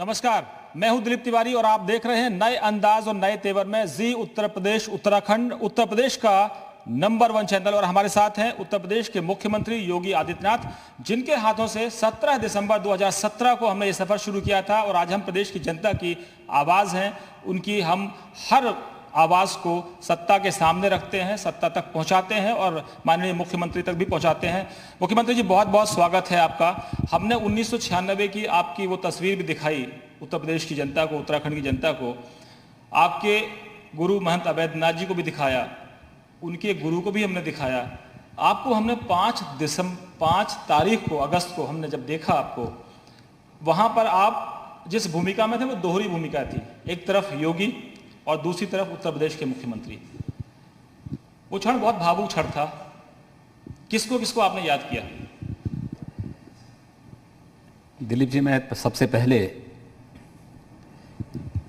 नमस्कार, मैं हूं दिलीप तिवारी और आप देख रहे हैं नए अंदाज और नए तेवर में जी उत्तर प्रदेश उत्तराखंड, उत्तर प्रदेश का नंबर 1 चैनल। और हमारे साथ हैं उत्तर प्रदेश के मुख्यमंत्री योगी आदित्यनाथ, जिनके हाथों से 17 दिसंबर 2017 को हमने ये सफर शुरू किया था और आज हम प्रदेश की जनता की आवाज हैं। उनकी हम हर आवाज को सत्ता के सामने रखते हैं, सत्ता तक पहुंचाते हैं और माननीय मुख्यमंत्री तक भी पहुंचाते हैं। मुख्यमंत्री जी, बहुत बहुत स्वागत है आपका। हमने 1996 की आपकी वो तस्वीर भी दिखाई उत्तर प्रदेश की जनता को, उत्तराखंड की जनता को। आपके गुरु महंत अवैधनाथ जी को भी दिखाया, उनके गुरु को भी हमने दिखाया। आपको हमने 5 तारीख को, अगस्त को हमने जब देखा आपको, वहां पर आप जिस भूमिका में थे वो दोहरी भूमिका थी। एक तरफ योगी और दूसरी तरफ उत्तर प्रदेश के मुख्यमंत्री। वो क्षण बहुत भावुक क्षण था। किसको किसको आपने याद किया? दिलीप जी, मैं सबसे पहले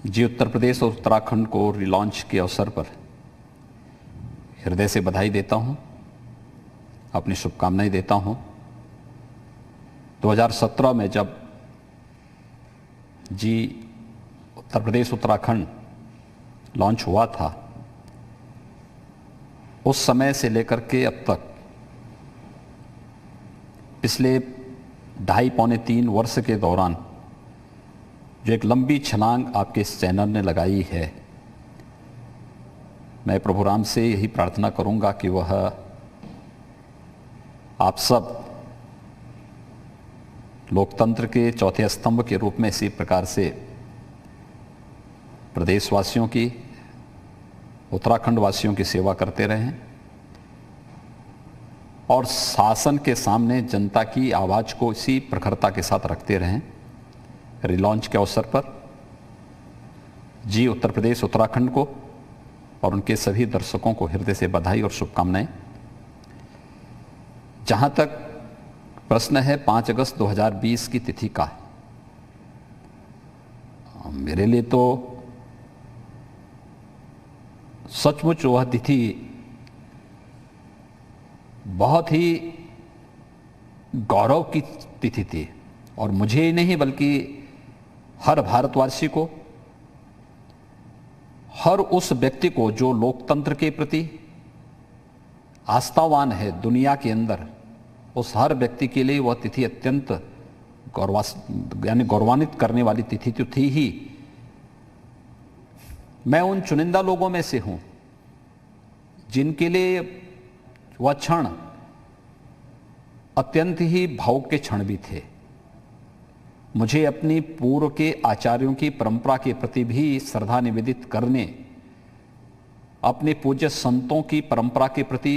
जी उत्तर प्रदेश और उत्तराखंड को रिलॉन्च के अवसर पर हृदय से बधाई देता हूं, अपनी शुभकामनाएं देता हूं। 2017 में जब जी उत्तर प्रदेश उत्तराखंड लॉन्च हुआ था, उस समय से लेकर के अब तक पिछले 2.5-3 वर्ष के दौरान जो एक लंबी छलांग आपके इस चैनल ने लगाई है, मैं प्रभु राम से यही प्रार्थना करूंगा कि वह आप सब लोकतंत्र के चौथे स्तंभ के रूप में इसी प्रकार से प्रदेशवासियों की, उत्तराखंड वासियों की सेवा करते रहें और शासन के सामने जनता की आवाज़ को इसी प्रखरता के साथ रखते रहें। रिलॉन्च के अवसर पर जी उत्तर प्रदेश उत्तराखंड को और उनके सभी दर्शकों को हृदय से बधाई और शुभकामनाएं। जहां तक प्रश्न है 5 अगस्त 2020 की तिथि का, मेरे लिए तो सचमुच वह तिथि बहुत ही गौरव की तिथि थी और मुझे ही नहीं बल्कि हर भारतवासी को, हर उस व्यक्ति को जो लोकतंत्र के प्रति आस्थावान है दुनिया के अंदर, उस हर व्यक्ति के लिए वह तिथि अत्यंत गौरवान्वित करने वाली तिथि तो थी ही। मैं उन चुनिंदा लोगों में से हूं जिनके लिए वह क्षण अत्यंत ही भावुक के क्षण भी थे। मुझे अपनी पूर्व के आचार्यों की परंपरा के प्रति भी श्रद्धा निवेदित करने, अपने पूज्य संतों की परंपरा के प्रति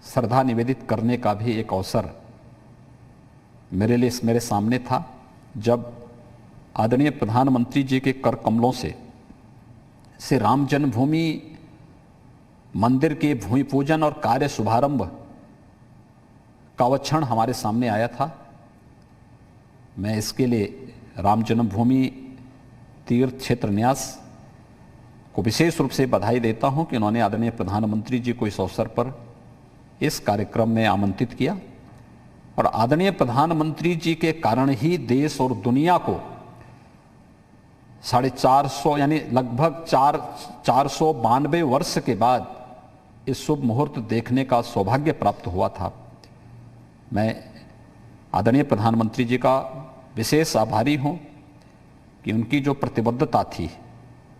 श्रद्धा निवेदित करने का भी एक अवसर मेरे सामने था, जब आदरणीय प्रधानमंत्री जी के कर कमलों से राम जन्मभूमि मंदिर के भूमि पूजन और कार्य शुभारंभ का वह क्षण हमारे सामने आया था। मैं इसके लिए राम जन्मभूमि तीर्थ क्षेत्र न्यास को विशेष रूप से बधाई देता हूं कि उन्होंने आदरणीय प्रधानमंत्री जी को इस अवसर पर इस कार्यक्रम में आमंत्रित किया और आदरणीय प्रधानमंत्री जी के कारण ही देश और दुनिया को 450 यानी लगभग 492 वर्ष के बाद इस शुभ मुहूर्त देखने का सौभाग्य प्राप्त हुआ था। मैं आदरणीय प्रधानमंत्री जी का विशेष आभारी हूं कि उनकी जो प्रतिबद्धता थी,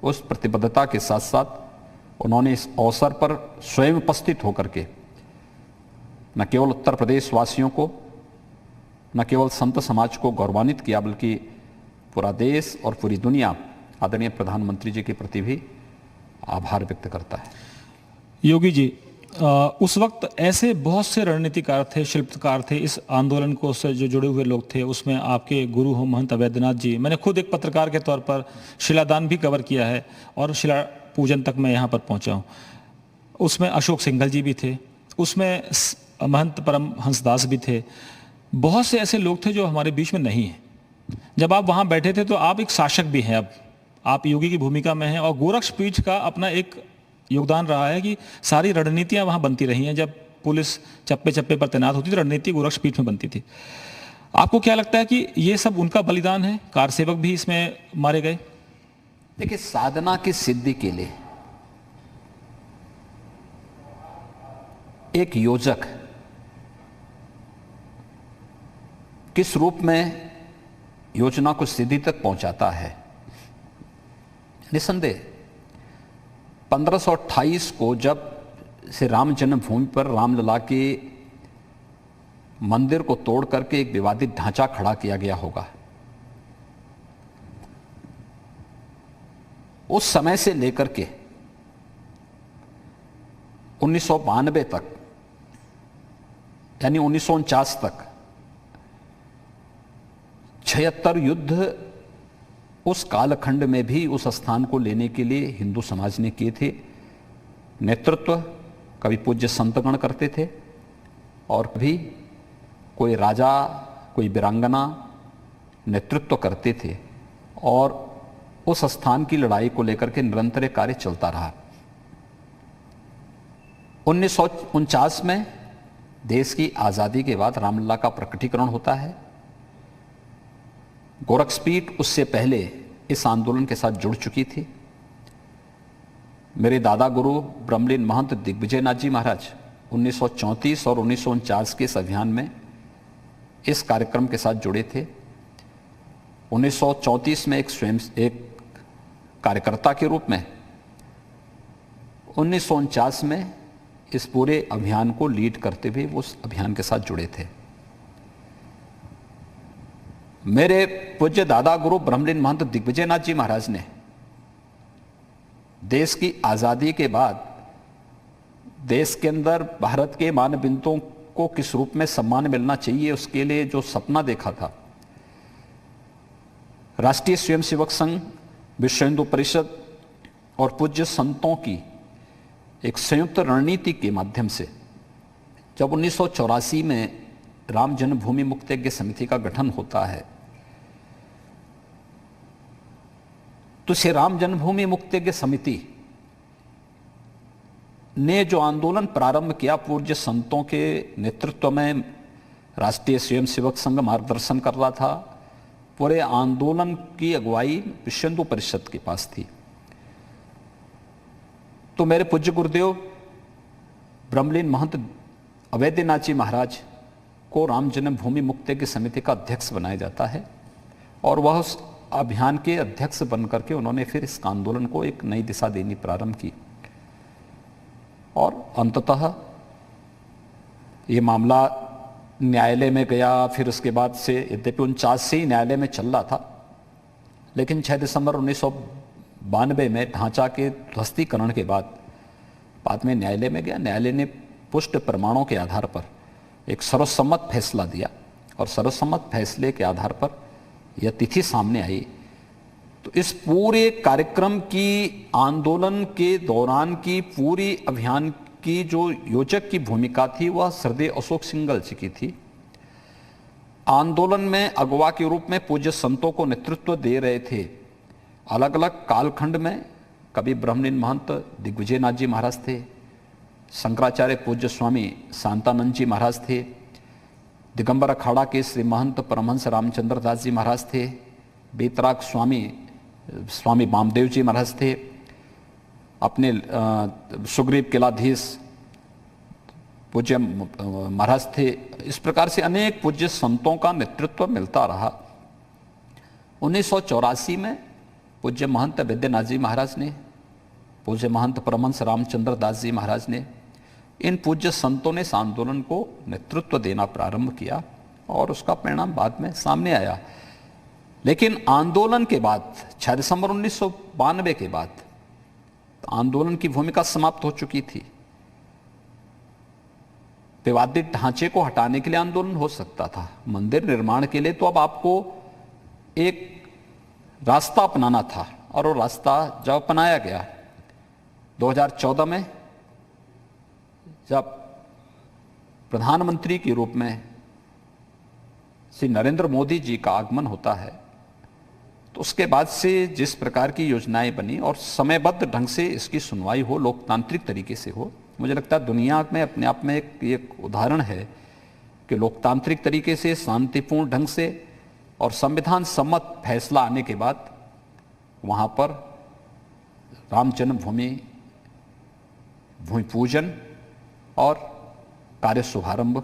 उस प्रतिबद्धता के साथ साथ उन्होंने इस अवसर पर स्वयं उपस्थित होकर के न केवल उत्तर प्रदेश वासियों को, न केवल संत समाज को गौरवान्वित किया, बल्कि पूरा देश और पूरी दुनिया आदरणीय प्रधानमंत्री जी के प्रति भी आभार व्यक्त करता है। योगी जी, उस वक्त ऐसे बहुत से रणनीतिकार थे, शिल्पकार थे, इस आंदोलन को से जो जुड़े हुए लोग थे, उसमें आपके गुरु हो महंत अवैधनाथ जी। मैंने खुद एक पत्रकार के तौर पर शिलादान भी कवर किया है और शिला पूजन तक मैं यहाँ पर पहुँचा हूँ। उसमें अशोक सिंघल जी भी थे, उसमें महंत परम हंसदास भी थे। बहुत से ऐसे लोग थे जो हमारे बीच में नहीं हैं। जब आप वहाँ बैठे थे तो आप एक शासक भी हैं, अब आप योगी की भूमिका में हैं और गोरक्ष पीठ का अपना एक योगदान रहा है कि सारी रणनीतियां वहां बनती रही हैं। जब पुलिस चप्पे चप्पे पर तैनात होती थी, रणनीति गोरक्ष पीठ में बनती थी। आपको क्या लगता है कि ये सब उनका बलिदान है? कार सेवक भी इसमें मारे गए। देखिए, साधना की सिद्धि के लिए एक योजक किस रूप में योजना को सिद्धि तक पहुंचाता है, निसंदेह 1528 को जब श्री राम जन्मभूमि पर रामलला के मंदिर को तोड़ करके एक विवादित ढांचा खड़ा किया गया होगा, उस समय से लेकर के 1992 तक, यानी 1949 तक 76 युद्ध उस कालखंड में भी उस स्थान को लेने के लिए हिंदू समाज ने किए थे। नेतृत्व कभी पूज्य संतगण करते थे और कभी कोई राजा, कोई वीरांगना नेतृत्व करते थे, और उस स्थान की लड़ाई को लेकर के निरंतर कार्य चलता रहा। 1949 में देश की आज़ादी के बाद रामलला का प्रकटीकरण होता है। गोरक्षपीठ उससे पहले इस आंदोलन के साथ जुड़ चुकी थी। मेरे दादा गुरु ब्रह्मलीन महंत दिग्विजयनाथ जी महाराज 1934 और 1949 के इस अभियान में इस कार्यक्रम के साथ जुड़े थे। 1934 में एक कार्यकर्ता के रूप में, 1949 में इस पूरे अभियान को लीड करते हुए वो उस अभियान के साथ जुड़े थे। मेरे पूज्य दादा गुरु ब्रह्मलीन महंत दिग्विजयनाथ जी महाराज ने देश की आजादी के बाद देश के अंदर भारत के मानबिंदुओं को किस रूप में सम्मान मिलना चाहिए, उसके लिए जो सपना देखा था, राष्ट्रीय स्वयंसेवक संघ, विश्व हिंदू परिषद और पूज्य संतों की एक संयुक्त रणनीति के माध्यम से जब 1984 में राम जन्मभूमि मुक्तयज्ञ समिति का गठन होता है, तो श्री राम जन्मभूमि मुक्तयज्ञ समिति ने जो आंदोलन प्रारंभ किया, पूज्य संतों के नेतृत्व में राष्ट्रीय स्वयंसेवक संघ मार्गदर्शन कर रहा था। पूरे आंदोलन की अगुवाई विश्व हिंदू परिषद के पास थी। तो मेरे पूज्य गुरुदेव ब्रह्मलीन महंत अवैधनाथ जी महाराज को राम जन्मभूमि मुक्तयज्ञ समिति का अध्यक्ष बनाया जाता है, और वह उस अभियान के अध्यक्ष बनकर के उन्होंने फिर इस आंदोलन को एक नई दिशा देनी प्रारंभ की। और अंततः ये मामला न्यायालय में गया। फिर उसके बाद से, यद्यपि 49 से ही न्यायालय में चल रहा था, लेकिन 6 दिसंबर 1992 में ढांचा के ध्वस्तीकरण के बाद में न्यायालय में गया। न्यायालय ने पुष्ट प्रमाणों के आधार पर एक सर्वसम्मत फैसला दिया, और सर्वसम्मत फैसले के आधार पर यह तिथि सामने आई। तो इस पूरे कार्यक्रम की, आंदोलन के दौरान की पूरी अभियान की जो योजक की भूमिका थी, वह श्रद्धेय अशोक सिंघल जी की थी। आंदोलन में अगवा के रूप में पूज्य संतों को नेतृत्व दे रहे थे। अलग अलग कालखंड में कभी ब्रह्मलीन महंत दिग्विजयनाथ जी महाराज थे, शंकराचार्य पूज्य स्वामी शांतानंद जी महाराज थे, दिगंबर अखाड़ा के श्री महंत परमहंस रामचंद्र दास जी महाराज थे, बेतराग स्वामी वामदेव जी महाराज थे, अपने सुग्रीव किलाधीश पूज्य महाराज थे। इस प्रकार से अनेक पूज्य संतों का नेतृत्व मिलता रहा। 1984 में पूज्य महंत वैद्यनाथ जी महाराज ने, पूज्य महंत परमहंस रामचंद्र दास जी महाराज ने, इन पूज्य संतों ने इस आंदोलन को नेतृत्व देना प्रारंभ किया, और उसका परिणाम बाद में सामने आया। लेकिन आंदोलन के बाद 6 दिसंबर 1992 के बाद आंदोलन की भूमिका समाप्त हो चुकी थी। विवादित ढांचे को हटाने के लिए आंदोलन हो सकता था, मंदिर निर्माण के लिए तो अब आपको एक रास्ता अपनाना था, और वो रास्ता जब अपनाया गया 2014 में, जब प्रधानमंत्री के रूप में श्री नरेंद्र मोदी जी का आगमन होता है, तो उसके बाद से जिस प्रकार की योजनाएं बनी और समयबद्ध ढंग से इसकी सुनवाई हो, लोकतांत्रिक तरीके से हो, मुझे लगता है दुनिया में अपने आप में एक उदाहरण है कि कि लोकतांत्रिक तरीके से शांतिपूर्ण ढंग से और संविधान सम्मत फैसला आने के बाद वहां पर राम जन्मभूमि भूमि पूजन और कार्य शुभारंभ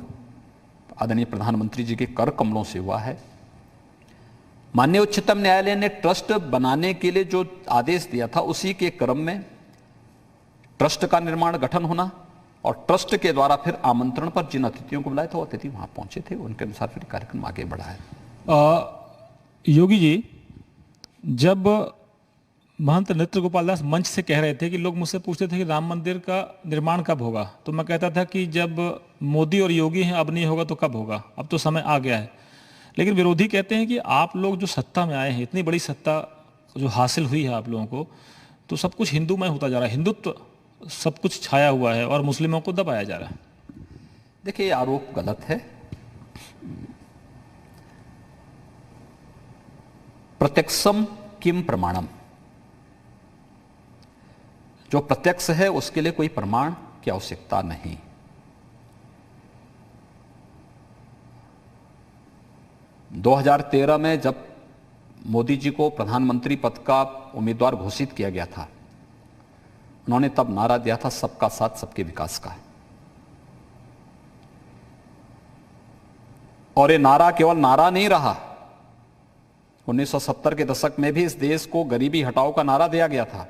आदरणीय प्रधानमंत्री जी के कर कमलों से हुआ है। माननीय उच्चतम न्यायालय ने ट्रस्ट बनाने के लिए जो आदेश दिया था उसी के क्रम में ट्रस्ट का निर्माण गठन होना और ट्रस्ट के द्वारा फिर आमंत्रण पर जिन अतिथियों को बुलाया था वो अतिथि वहां पहुंचे थे, उनके अनुसार फिर कार्यक्रम आगे बढ़ा है। योगी जी, जब महंत नृत्य गोपाल दास मंच से कह रहे थे कि लोग मुझसे पूछते थे कि राम मंदिर का निर्माण कब होगा, तो मैं कहता था कि जब मोदी और योगी हैं अब नहीं होगा तो कब होगा, अब तो समय आ गया है। लेकिन विरोधी कहते हैं कि आप लोग जो सत्ता में आए हैं, इतनी बड़ी सत्ता जो हासिल हुई है आप लोगों को, तो सब कुछ हिंदूमय होता जा रहा है, हिंदुत्व सब कुछ छाया हुआ है और मुस्लिमों को दबाया जा रहा है। देखिए, ये आरोप गलत है। प्रत्यक्षम किम प्रमाणम, जो प्रत्यक्ष है उसके लिए कोई प्रमाण की आवश्यकता नहीं। – 2013 में जब मोदी जी को प्रधानमंत्री पद का उम्मीदवार घोषित किया गया था, उन्होंने तब नारा दिया था सबका साथ सबके विकास का। और ये नारा केवल नारा नहीं रहा, 1970 के दशक में भी इस देश को गरीबी हटाओ का नारा दिया गया था।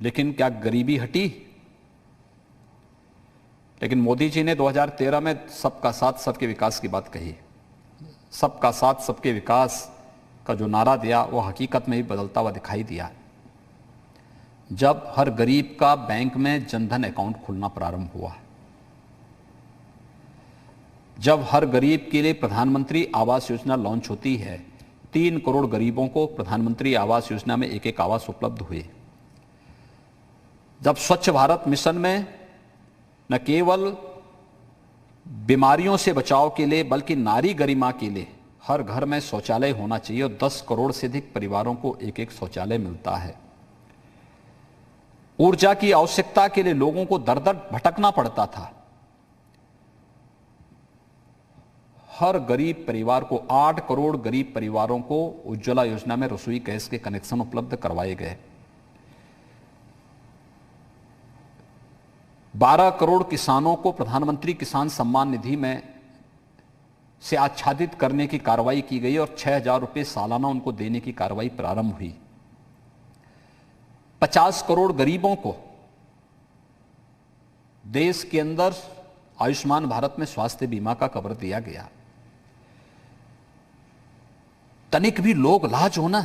लेकिन क्या गरीबी हटी? लेकिन मोदी जी ने 2013 में सबका साथ सबके विकास की बात कही। सबका साथ सबके विकास का जो नारा दिया वो हकीकत में ही बदलता हुआ दिखाई दिया जब हर गरीब का बैंक में जनधन अकाउंट खुलना प्रारंभ हुआ, जब हर गरीब के लिए प्रधानमंत्री आवास योजना लॉन्च होती है। 3 करोड़ गरीबों को प्रधानमंत्री आवास योजना में एक आवास उपलब्ध हुए। जब स्वच्छ भारत मिशन में न केवल बीमारियों से बचाव के लिए बल्कि नारी गरिमा के लिए हर घर में शौचालय होना चाहिए और 10 करोड़ से अधिक परिवारों को एक शौचालय मिलता है। ऊर्जा की आवश्यकता के लिए लोगों को दर दर भटकना पड़ता था। हर गरीब परिवार को 8 करोड़ गरीब परिवारों को उज्ज्वला योजना में रसोई गैस के कनेक्शन उपलब्ध करवाए गए। 12 करोड़ किसानों को प्रधानमंत्री किसान सम्मान निधि में से आच्छादित करने की कार्रवाई की गई और 6,000 रुपये सालाना उनको देने की कार्रवाई प्रारंभ हुई। 50 करोड़ गरीबों को देश के अंदर आयुष्मान भारत में स्वास्थ्य बीमा का कवर दिया गया। तनिक भी लोग लाज होना।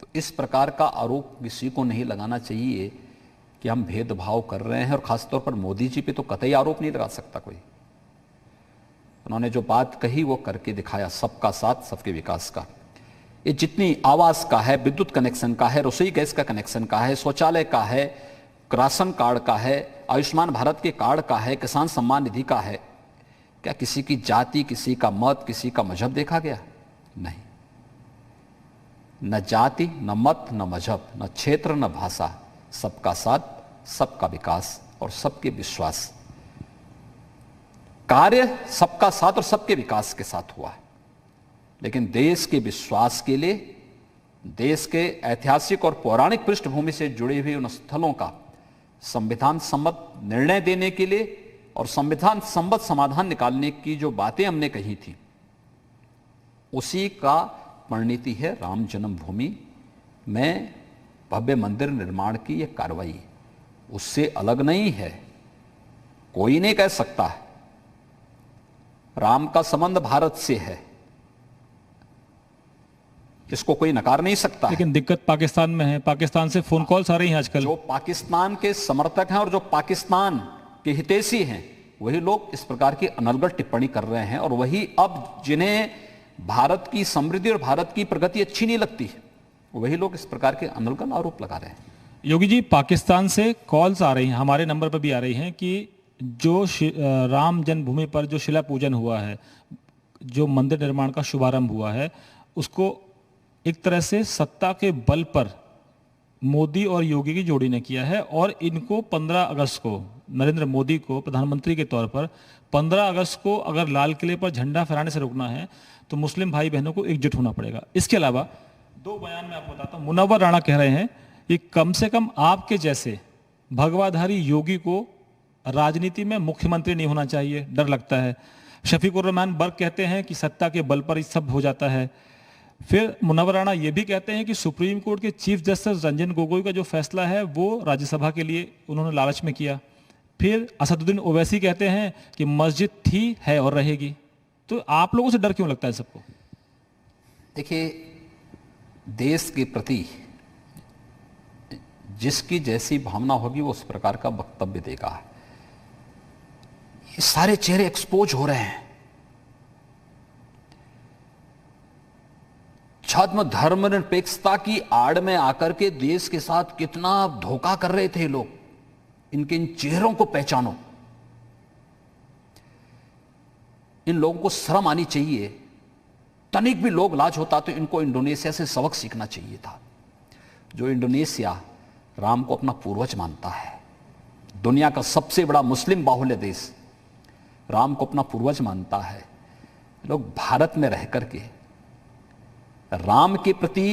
तो इस प्रकार का आरोप किसी को नहीं लगाना चाहिए कि हम भेदभाव कर रहे हैं, और खासतौर पर मोदी जी पे तो कतई आरोप नहीं लगा सकता कोई। उन्होंने जो बात कही वो करके दिखाया, सबका साथ सबके विकास का। ये जितनी आवास का है, विद्युत कनेक्शन का है, रसोई गैस का कनेक्शन का है, शौचालय का है, राशन कार्ड का है, आयुष्मान भारत के कार्ड का है, किसान सम्मान निधि का है, क्या किसी की जाति, किसी का मत, किसी का मजहब देखा गया? नहीं। न जाति, न मत, न मजहब, न क्षेत्र, न भाषा, सबका साथ सबका विकास और सबके विश्वास। कार्य सबका साथ और सबके विकास के साथ हुआ है, लेकिन देश के विश्वास के लिए, देश के ऐतिहासिक और पौराणिक पृष्ठभूमि से जुड़े हुए उन स्थलों का संविधान सम्मत निर्णय देने के लिए और संविधान सम्मत समाधान निकालने की जो बातें हमने कही थी, उसी का परिणति है राम जन्मभूमि में भव्य मंदिर निर्माण की यह कार्रवाई। उससे अलग नहीं है। कोई नहीं कह सकता है राम का संबंध भारत से है, इसको कोई नकार नहीं सकता। लेकिन दिक्कत पाकिस्तान में है। पाकिस्तान से फोन कॉल्स आ रही हैं आजकल। जो पाकिस्तान के समर्थक हैं और जो पाकिस्तान के हितैषी हैं, वही लोग इस प्रकार की अनर्गल टिप्पणी कर रहे हैं, और वही अब जिन्हें भारत की समृद्धि और भारत की प्रगति अच्छी नहीं लगती, वही लोग इस प्रकार के अनर्गल आरोप लगा रहे हैं। योगी जी, पाकिस्तान से कॉल्स आ रही हैं, हमारे नंबर पर भी आ रही हैं कि जो राम जन्मभूमि पर जो शिला पूजन हुआ है, जो मंदिर निर्माण का शुभारंभ हुआ है, उसको एक तरह से सत्ता के बल पर मोदी और योगी की जोड़ी ने किया है और इनको 15 अगस्त को नरेंद्र मोदी को प्रधानमंत्री के तौर पर 15 अगस्त को अगर लाल किले पर झंडा फहराने से रोकना है तो मुस्लिम भाई बहनों को एकजुट होना पड़ेगा। इसके अलावा दो बयान में आपको बताता हूं। मुनव्वर राणा कह रहे हैं कि कम से कम आपके जैसे भगवाधारी योगी को राजनीति में मुख्यमंत्री नहीं होना चाहिए, डर लगता है। शफीकुर रहमान बर्क कहते हैं कि सत्ता के बल पर ही सब हो जाता है। फिर मुनव्वर राणा ये भी कहते हैं कि सुप्रीम कोर्ट के चीफ जस्टिस रंजन गोगोई का जो फैसला है वो राज्यसभा के लिए उन्होंने लालच में किया। फिर असदुद्दीन ओवैसी कहते हैं कि मस्जिद थी, है और रहेगी। तो आप लोगों से डर क्यों लगता है सबको? देखिए, देश के प्रति जिसकी जैसी भावना होगी वो उस प्रकार का वक्तव्य देगा। ये सारे चेहरे एक्सपोज हो रहे हैं। छद्म धर्मनिरपेक्षता की आड़ में आकर के देश के साथ कितना धोखा कर रहे थे लोग, इनके इन चेहरों को पहचानो। इन लोगों को शर्म आनी चाहिए। तनिक भी लोग लाज होता तो इनको इंडोनेशिया से सबक सीखना चाहिए था। जो इंडोनेशिया राम को अपना पूर्वज मानता है, दुनिया का सबसे बड़ा मुस्लिम बाहुल्य देश राम को अपना पूर्वज मानता है, लोग भारत में रह करके राम के प्रति,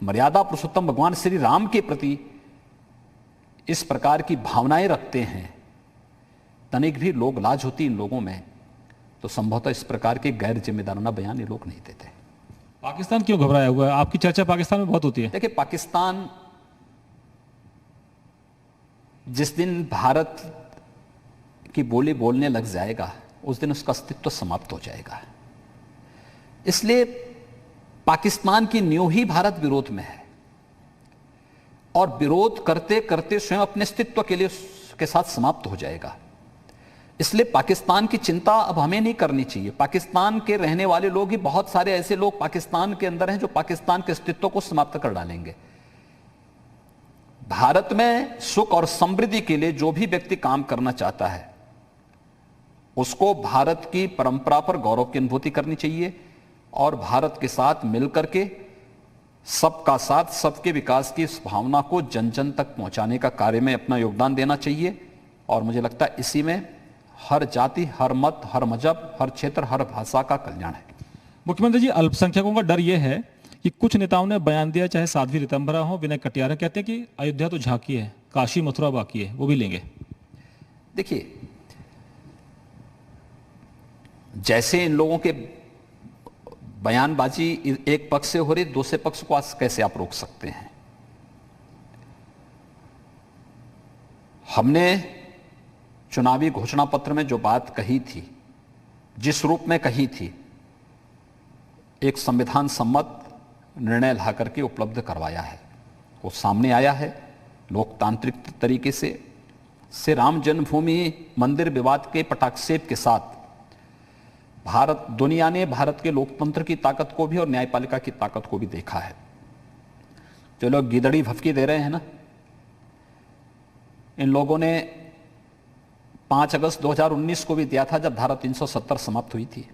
मर्यादा पुरुषोत्तम भगवान श्री राम के प्रति इस प्रकार की भावनाएं रखते हैं। तनिक भी लोग लाज होती इन लोगों में तो संभवतः इस प्रकार के गैर जिम्मेदाराना बयान ये लोग नहीं देते। पाकिस्तान क्यों घबराया हुआ है? आपकी चर्चा पाकिस्तान में बहुत होती है। देखिए, पाकिस्तान जिस दिन भारत की बोली बोलने लग जाएगा उस दिन उसका अस्तित्व समाप्त हो जाएगा। इसलिए पाकिस्तान की नींव ही भारत विरोध में है और विरोध करते करते स्वयं अपने अस्तित्व के लिए के साथ समाप्त हो जाएगा। इसलिए पाकिस्तान की चिंता अब हमें नहीं करनी चाहिए। पाकिस्तान के रहने वाले लोग ही, बहुत सारे ऐसे लोग पाकिस्तान के अंदर हैं जो पाकिस्तान के अस्तित्व को समाप्त कर डालेंगे। भारत में सुख और समृद्धि के लिए जो भी व्यक्ति काम करना चाहता है उसको भारत की परंपरा पर गौरव की अनुभूति करनी चाहिए और भारत के साथ मिलकर के सबका साथ, सबके विकास की इस भावना को जन जन तक पहुंचाने का कार्य में अपना योगदान देना चाहिए। और मुझे लगता है इसी में हर जाति, हर मत, हर मजहब, हर क्षेत्र, हर भाषा का कल्याण है। मुख्यमंत्री जी, अल्पसंख्यकों का डर यह है कि कुछ नेताओं ने बयान दिया, चाहे साध्वी रितंभरा हो, विनय कटियार, कहते हैं कि अयोध्या तो झांकी है, काशी मथुरा बाकी है, वो भी लेंगे। देखिए, जैसे इन लोगों के बयानबाजी एक पक्ष से हो रही, दूसरे पक्ष को आज कैसे आप रोक सकते हैं? हमने चुनावी घोषणा पत्र में जो बात कही थी, जिस रूप में कही थी, एक संविधान सम्मत निर्णय ला करके उपलब्ध करवाया है, वो सामने आया है लोकतांत्रिक तरीके से राम जन्मभूमि मंदिर विवाद के पटाक्षेप के साथ भारत, दुनिया ने भारत के लोकतंत्र की ताकत को भी और न्यायपालिका की ताकत को भी देखा है। जो लोग गिदड़ी भफकी दे रहे हैं ना, इन लोगों ने 5 अगस्त 2019 को भी दिया था जब धारा 370 समाप्त हुई थी,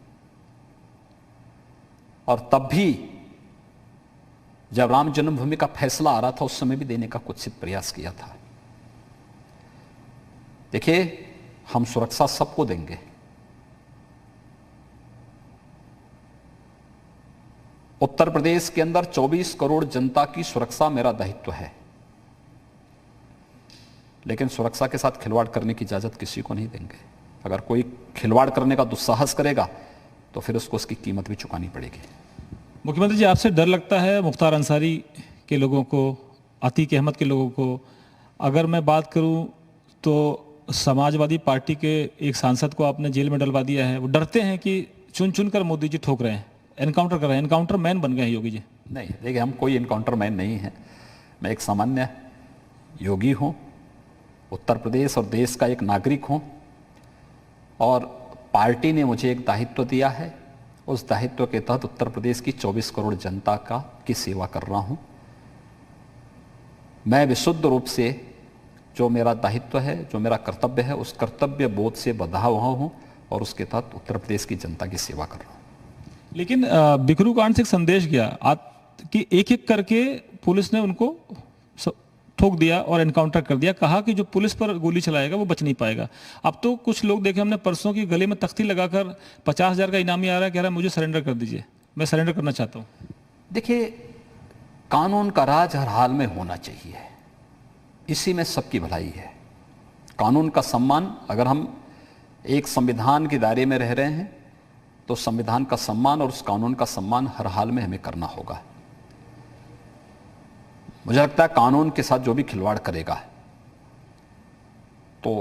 और तब भी जब राम जन्मभूमि का फैसला आ रहा था उस समय भी देने का कुछ प्रयास किया था। देखिए, हम सुरक्षा सबको देंगे। उत्तर प्रदेश के अंदर 24 करोड़ जनता की सुरक्षा मेरा दायित्व है, लेकिन सुरक्षा के साथ खिलवाड़ करने की इजाजत किसी को नहीं देंगे। अगर कोई खिलवाड़ करने का दुस्साहस करेगा तो फिर उसको उसकी कीमत भी चुकानी पड़ेगी। मुख्यमंत्री जी, आपसे डर लगता है मुख्तार अंसारी के लोगों को, अतीक अहमद के लोगों को? अगर मैं बात करूं तो समाजवादी पार्टी के एक सांसद को आपने जेल में डलवा दिया है। वो डरते हैं कि चुन चुन कर मोदी जी ठोक रहे हैं, एनकाउंटर कर रहे हैं, एनकाउंटर मैन बन गए हैं योगी जी। नहीं, देखिए, हम कोई एनकाउंटर मैन नहीं है। मैं एक सामान्य योगी हूं, उत्तर प्रदेश और देश का एक नागरिक हूं, और पार्टी ने मुझे एक दायित्व दिया है। उस दायित्व के तहत उत्तर प्रदेश की 24 करोड़ जनता की सेवा कर रहा हूं। मैं विशुद्ध रूप से जो मेरा दायित्व है, जो मेरा कर्तव्य है, उस कर्तव्य बोध से बंधा हुआ हूं और उसके तहत उत्तर प्रदेश की जनता की सेवा कर रहा हूं। लेकिन बिकरू कांड से एक संदेश गया कि एक एक करके पुलिस ने उनको ठोक दिया और एनकाउंटर कर दिया। कहा कि जो पुलिस पर गोली चलाएगा वो बच नहीं पाएगा। अब तो कुछ लोग देखे हमने परसों की गले में तख्ती लगाकर 50,000 का इनामी आ रहा है, कह रहा है मुझे सरेंडर कर दीजिए, मैं सरेंडर करना चाहता हूँ। देखिए, कानून का राज हर हाल में होना चाहिए, इसी में सबकी भलाई है। कानून का सम्मान, अगर हम एक संविधान के दायरे में रह रहे हैं तो संविधान का सम्मान और उस कानून का सम्मान हर हाल में हमें करना होगा। मुझे लगता है कानून के साथ जो भी खिलवाड़ करेगा तो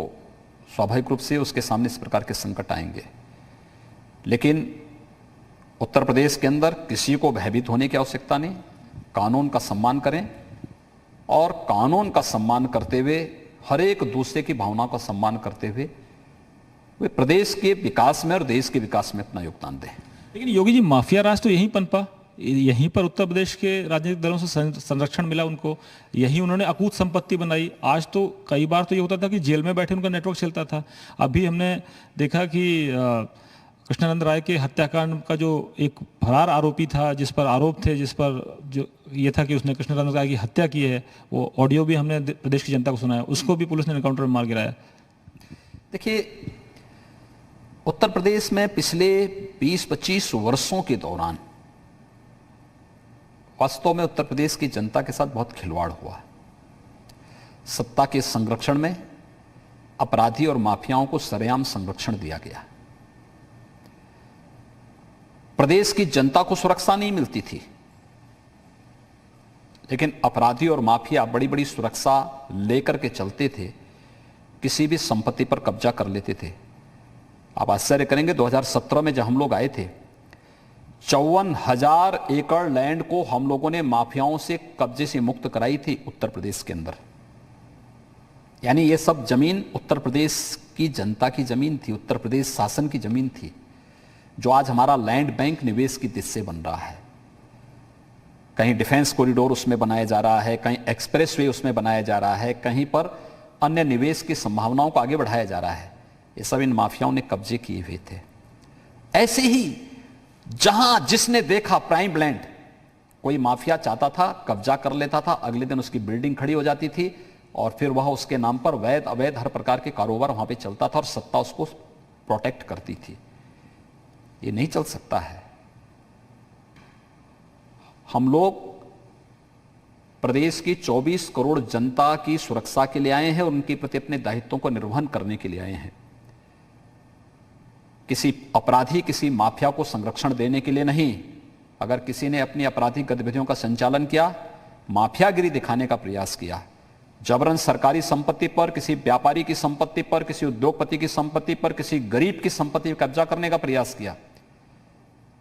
स्वाभाविक रूप से उसके सामने इस प्रकार के संकट आएंगे। लेकिन उत्तर प्रदेश के अंदर किसी को भयभीत होने की आवश्यकता नहीं, कानून का सम्मान करें और कानून का सम्मान करते हुए, हर एक दूसरे की भावनाओं का सम्मान करते हुए वे प्रदेश के विकास में और देश के विकास में अपना योगदान दें। लेकिन योगी जी, माफिया राज तो यहीं पनपा, यहीं पर उत्तर प्रदेश के राजनीतिक दलों से संरक्षण मिला उनको, यहीं उन्होंने अकूत संपत्ति बनाई। आज तो कई बार तो ये होता था कि जेल में बैठे उनका नेटवर्क चलता था। अभी हमने देखा कि कृष्णानंद राय के हत्याकांड का जो एक फरार आरोपी था, जिस पर आरोप थे, जिस पर जो ये था कि उसने कृष्णानंद राय की हत्या की है, वो ऑडियो भी हमने प्रदेश की जनता को सुनाया, उसको भी पुलिस ने एनकाउंटर में मार गिराया। देखिए, उत्तर प्रदेश में पिछले 20-25 वर्षों के दौरान वास्तव में उत्तर प्रदेश की जनता के साथ बहुत खिलवाड़ हुआ। सत्ता के संरक्षण में अपराधी और माफियाओं को सरेआम संरक्षण दिया गया। प्रदेश की जनता को सुरक्षा नहीं मिलती थी, लेकिन अपराधी और माफिया बड़ी बड़ी सुरक्षा लेकर के चलते थे, किसी भी संपत्ति पर कब्जा कर लेते थे। आप आश्चर्य करेंगे, 2017 में जब हम लोग आए थे, 54,000 एकड़ लैंड को हम लोगों ने माफियाओं से कब्जे से मुक्त कराई थी उत्तर प्रदेश के अंदर। यानी ये सब जमीन उत्तर प्रदेश की जनता की जमीन थी, उत्तर प्रदेश शासन की जमीन थी, जो आज हमारा लैंड बैंक निवेश की दिशा से बन रहा है। कहीं डिफेंस कॉरिडोर उसमें बनाया जा रहा है, कहीं एक्सप्रेसवे उसमें बनाया जा रहा है, कहीं पर अन्य निवेश की संभावनाओं को आगे बढ़ाया जा रहा है। ये सब इन माफियाओं ने कब्जे किए हुए थे। ऐसे ही जहां जिसने देखा प्राइम लैंड, कोई माफिया चाहता था कब्जा कर लेता था, अगले दिन उसकी बिल्डिंग खड़ी हो जाती थी और फिर वह उसके नाम पर वैध अवैध हर प्रकार के कारोबार वहां पे चलता था और सत्ता उसको प्रोटेक्ट करती थी। ये नहीं चल सकता है। हम लोग प्रदेश की 24 करोड़ जनता की सुरक्षा के लिए आए हैं और उनके प्रति अपने दायित्वों को निर्वहन करने के लिए आए हैं। किसी अपराधी, किसी माफिया को संरक्षण देने के लिए नहीं। अगर किसी ने अपनी आपराधिक गतिविधियों का संचालन किया, माफियागिरी दिखाने का प्रयास किया, जबरन सरकारी संपत्ति पर, किसी व्यापारी की संपत्ति पर, किसी उद्योगपति की संपत्ति पर, किसी गरीब की संपत्ति पर कब्जा करने का प्रयास किया,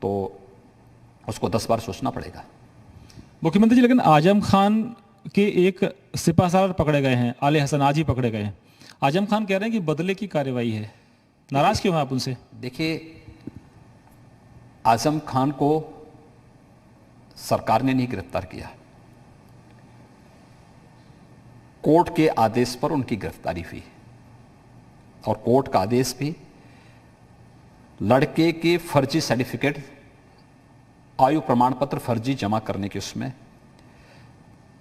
तो उसको 10 बार सोचना पड़ेगा। मुख्यमंत्री जी, लेकिन आजम खान के एक सिपहसालार पकड़े गए हैं, आले हसन आज ही पकड़े गए हैं। आजम खान कह रहे हैं कि बदले की कार्रवाई है, नाराज क्यों हैं आप उनसे? देखिए, आजम खान को सरकार ने नहीं गिरफ्तार किया, कोर्ट के आदेश पर उनकी गिरफ्तारी हुई और कोर्ट का आदेश भी लड़के के फर्जी सर्टिफिकेट, आयु प्रमाण पत्र फर्जी जमा करने के उसमें।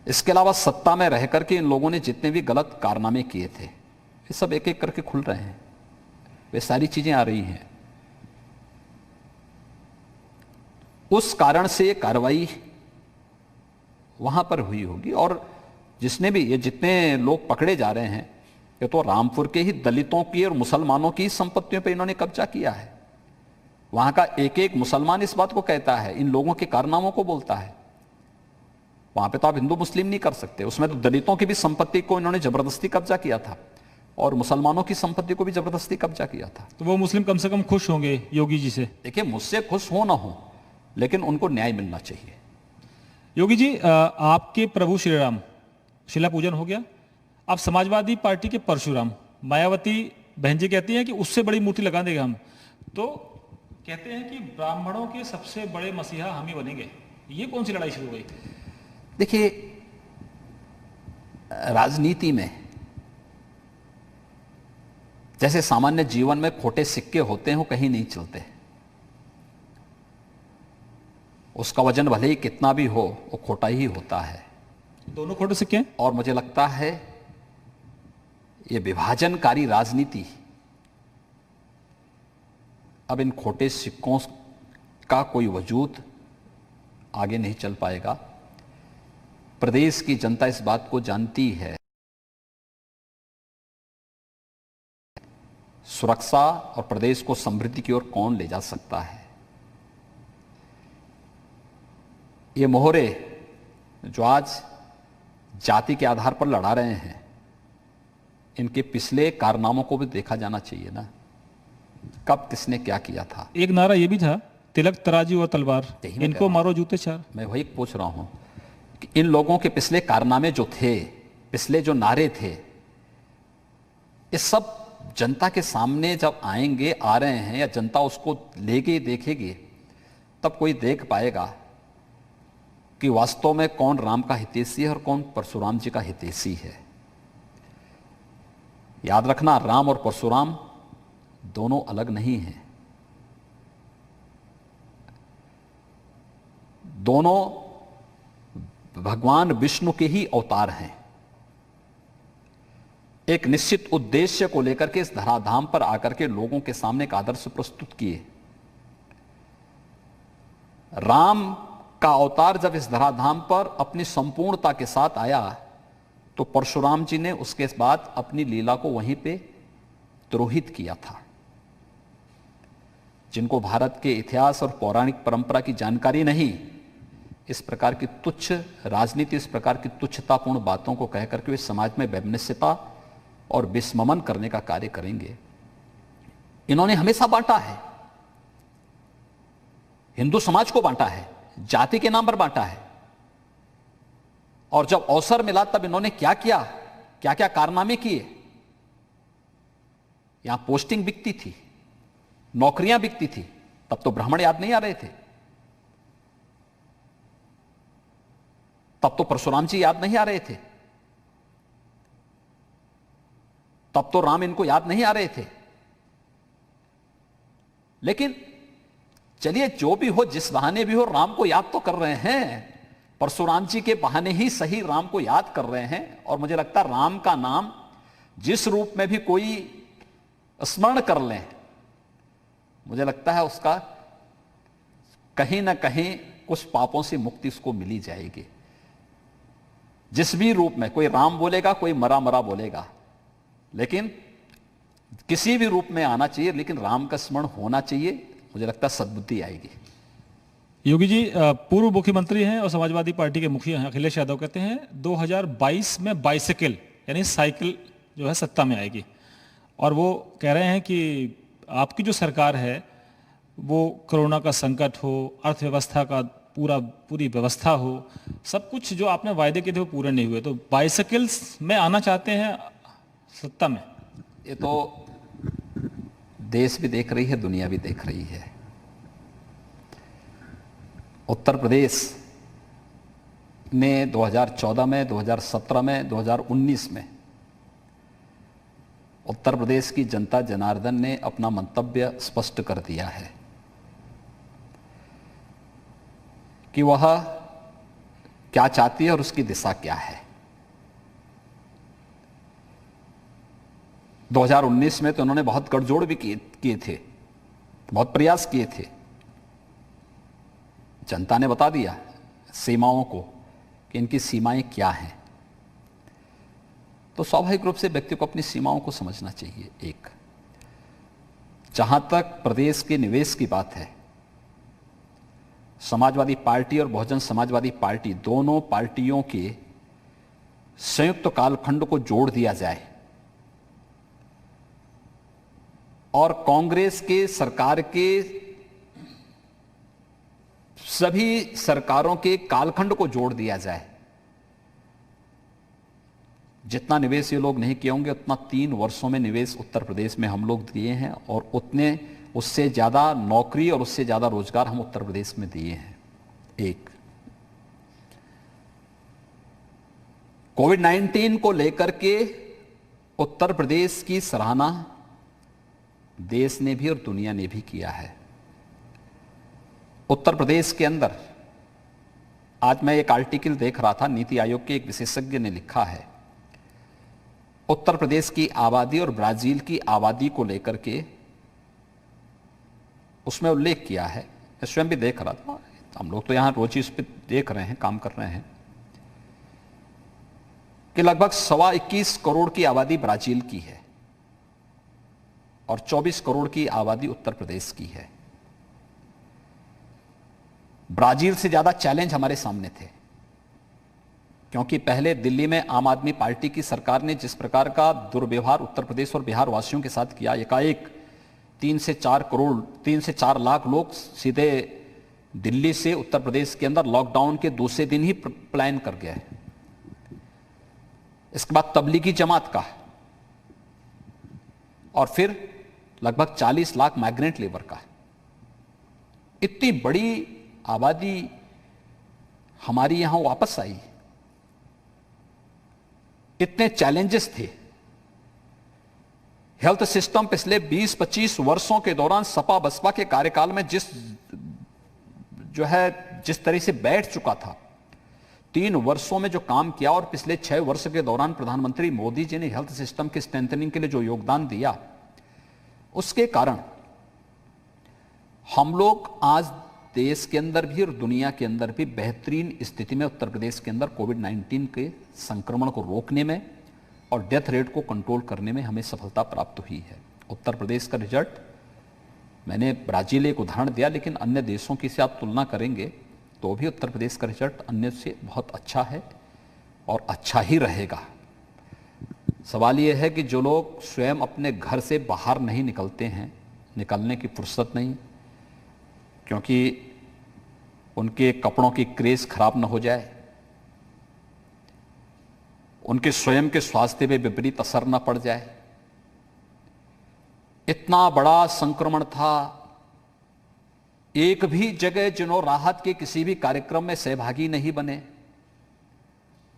इसके अलावा सत्ता में रह करके इन लोगों ने जितने भी गलत कारनामे किए थे, ये सब एक एक करके खुल रहे हैं। वे सारी चीजें आ रही हैं। उस कारण से ये कार्रवाई वहां पर हुई होगी। और जिसने भी, ये जितने लोग पकड़े जा रहे हैं, ये तो रामपुर के ही दलितों की और मुसलमानों की संपत्तियों पर इन्होंने कब्जा किया है। वहां का एक एक मुसलमान इस बात को कहता है, इन लोगों के कारनामों को बोलता है। वहां पे तो आप हिंदू मुस्लिम नहीं कर सकते, उसमें तो दलितों की भी संपत्ति को इन्होंने जबरदस्ती कब्जा किया था और मुसलमानों की संपत्ति को भी जबरदस्ती कब्जा किया था। तो वो मुस्लिम कम से कम खुश होंगे योगी जी से? देखिए, मुझसे खुश हो ना हो, लेकिन उनको न्याय मिलना चाहिए। योगी जी, आपके प्रभु श्री राम शिला पूजन हो गया। अब समाजवादी पार्टी के परशुराम, मायावती बहन जी कहती हैं कि उससे बड़ी मूर्ति लगा देंगे हम, तो कहते हैं कि ब्राह्मणों के सबसे बड़े मसीहा हम ही बनेंगे। ये कौन सी लड़ाई शुरू हुई? देखिए, राजनीति में जैसे सामान्य जीवन में खोटे सिक्के होते हैं, वो कहीं नहीं चलते। उसका वजन भले ही कितना भी हो, वो खोटा ही होता है। दोनों खोटे सिक्के हैं। और मुझे लगता है ये विभाजनकारी राजनीति अब इन खोटे सिक्कों का कोई वजूद आगे नहीं चल पाएगा। प्रदेश की जनता इस बात को जानती है। सुरक्षा और प्रदेश को समृद्धि की ओर कौन ले जा सकता है। ये मोहरे जो आज जाति के आधार पर लड़ा रहे हैं, इनके पिछले कारनामों को भी देखा जाना चाहिए ना। कब किसने क्या किया था। एक नारा ये भी था, तिलक तराजू और तलवार, यही मैं कह इनको रहा मारो जूते चार। मैं वही पूछ रहा हूं कि इन लोगों के पिछले कारनामे जो थे, पिछले जो नारे थे, ये सब जनता के सामने जब आएंगे, आ रहे हैं, या जनता उसको लेके देखेगी, तब कोई देख पाएगा कि वास्तव में कौन राम का हितैषी है और कौन परशुराम जी का हितैषी है। याद रखना, राम और परशुराम दोनों अलग नहीं हैं। दोनों भगवान विष्णु के ही अवतार हैं। एक निश्चित उद्देश्य को लेकर के इस धराधाम पर आकर के लोगों के सामने एक आदर्श प्रस्तुत किए। राम का अवतार जब इस धराधाम पर अपनी संपूर्णता के साथ आया, तो परशुराम जी ने उसके बाद अपनी लीला को वहीं पे तिरोहित किया था। जिनको भारत के इतिहास और पौराणिक परंपरा की जानकारी नहीं, इस प्रकार की तुच्छ राजनीति, इस प्रकार की तुच्छतापूर्ण बातों को कहकर के वे समाज में वैमनस्यता और विस्ममन करने का कार्य करेंगे। इन्होंने हमेशा बांटा है, हिंदू समाज को बांटा है, जाति के नाम पर बांटा है। और जब अवसर मिला तब इन्होंने क्या किया, क्या क्या कारनामे किए। यहां पोस्टिंग बिकती थी, नौकरियां बिकती थी, तब तो ब्राह्मण याद नहीं आ रहे थे, तब तो परशुराम जी याद नहीं आ रहे थे, तब तो राम इनको याद नहीं आ रहे थे। लेकिन चलिए, जो भी हो, जिस बहाने भी हो, राम को याद तो कर रहे हैं। परशुराम जी के बहाने ही सही राम को याद कर रहे हैं। और मुझे लगता है राम का नाम जिस रूप में भी कोई स्मरण कर लें, मुझे लगता है उसका कहीं ना कहीं कुछ पापों से मुक्ति उसको मिली जाएगी। जिस भी रूप में, कोई राम बोलेगा, कोई मरा मरा बोलेगा, लेकिन किसी भी रूप में आना चाहिए, लेकिन राम का स्मरण होना चाहिए। मुझे लगता है सद्बुद्धि आएगी। योगी जी पूर्व मुख्यमंत्री हैं और समाजवादी पार्टी के मुखिया हैं अखिलेश यादव, कहते हैं 2022 में बाइसिकल यानी साइकिल जो है सत्ता में आएगी। और वो कह रहे हैं कि आपकी जो सरकार है वो कोरोना का संकट हो, अर्थव्यवस्था का पूरी व्यवस्था हो, सब कुछ जो आपने वायदे किए थे वो पूरे नहीं हुए, तो बाइसिकल्स में आना चाहते हैं सत्ता में। ये तो देश भी देख रही है, दुनिया भी देख रही है। उत्तर प्रदेश में 2014 में, 2017 में, 2019 में उत्तर प्रदेश की जनता जनार्दन ने अपना मंतव्य स्पष्ट कर दिया है कि वह क्या चाहती है और उसकी दिशा क्या है। 2019 में तो उन्होंने बहुत गठजोड़ भी किए थे, बहुत प्रयास किए थे। जनता ने बता दिया सीमाओं को कि इनकी सीमाएं क्या हैं। तो स्वाभाविक रूप से व्यक्ति को अपनी सीमाओं को समझना चाहिए। एक, जहां तक प्रदेश के निवेश की बात है, समाजवादी पार्टी और बहुजन समाजवादी पार्टी दोनों पार्टियों के संयुक्त कालखंड को जोड़ दिया जाए और कांग्रेस के सरकार के सभी सरकारों के कालखंड को जोड़ दिया जाए, जितना निवेश ये लोग नहीं किए होंगे उतना 3 वर्षों में निवेश उत्तर प्रदेश में हम लोग दिए हैं, और उतने उससे ज्यादा नौकरी और उससे ज्यादा रोजगार हम उत्तर प्रदेश में दिए हैं। एक, कोविड-19 को लेकर के उत्तर प्रदेश की सराहना देश ने भी और दुनिया ने भी किया है। उत्तर प्रदेश के अंदर आज मैं एक आर्टिकल देख रहा था, नीति आयोग के एक विशेषज्ञ ने लिखा है, उत्तर प्रदेश की आबादी और ब्राजील की आबादी को लेकर के उसमें उल्लेख किया है। मैं स्वयं भी देख रहा था, हम लोग तो यहां रोज इस पे देख रहे हैं, काम कर रहे हैं, कि लगभग 21.25 करोड़ की आबादी ब्राजील की है और 24 करोड़ की आबादी उत्तर प्रदेश की है। ब्राजील से ज्यादा चैलेंज हमारे सामने थे, क्योंकि पहले दिल्ली में आम आदमी पार्टी की सरकार ने जिस प्रकार का दुर्व्यवहार उत्तर प्रदेश और बिहार वासियों के साथ किया, एकाएक 3 से 4 लाख लोग सीधे दिल्ली से उत्तर प्रदेश के अंदर लॉकडाउन के दूसरे दिन ही प्लान कर गया है। इसके बाद तबलीगी जमात का, और फिर लगभग 40 लाख माइग्रेंट लेबर का। इतनी बड़ी आबादी हमारी यहां वापस आई, इतने चैलेंजेस थे। हेल्थ सिस्टम पिछले 20-25 वर्षों के दौरान सपा बसपा के कार्यकाल में जिस तरह से बैठ चुका था, 3 वर्षों में जो काम किया और पिछले 6 वर्ष के दौरान प्रधानमंत्री मोदी जी ने हेल्थ सिस्टम के स्ट्रेंथनिंग के लिए जो योगदान दिया, उसके कारण हम लोग आज देश के अंदर भी और दुनिया के अंदर भी बेहतरीन स्थिति में उत्तर प्रदेश के अंदर कोविड-19 के संक्रमण को रोकने में और डेथ रेट को कंट्रोल करने में हमें सफलता प्राप्त हुई है। उत्तर प्रदेश का रिजल्ट, मैंने ब्राजील एक उदाहरण दिया, लेकिन अन्य देशों की से आप तुलना करेंगे तो भी उत्तर प्रदेश का रिजल्ट अन्य से बहुत अच्छा है और अच्छा ही रहेगा। सवाल यह है कि जो लोग स्वयं अपने घर से बाहर नहीं निकलते हैं, निकलने की फुर्सत नहीं, क्योंकि उनके कपड़ों की क्रेज खराब न हो जाए, उनके स्वयं के स्वास्थ्य पे विपरीत असर न पड़ जाए। इतना बड़ा संक्रमण था, एक भी जगह जिन्हों राहत के किसी भी कार्यक्रम में सहभागी नहीं बने,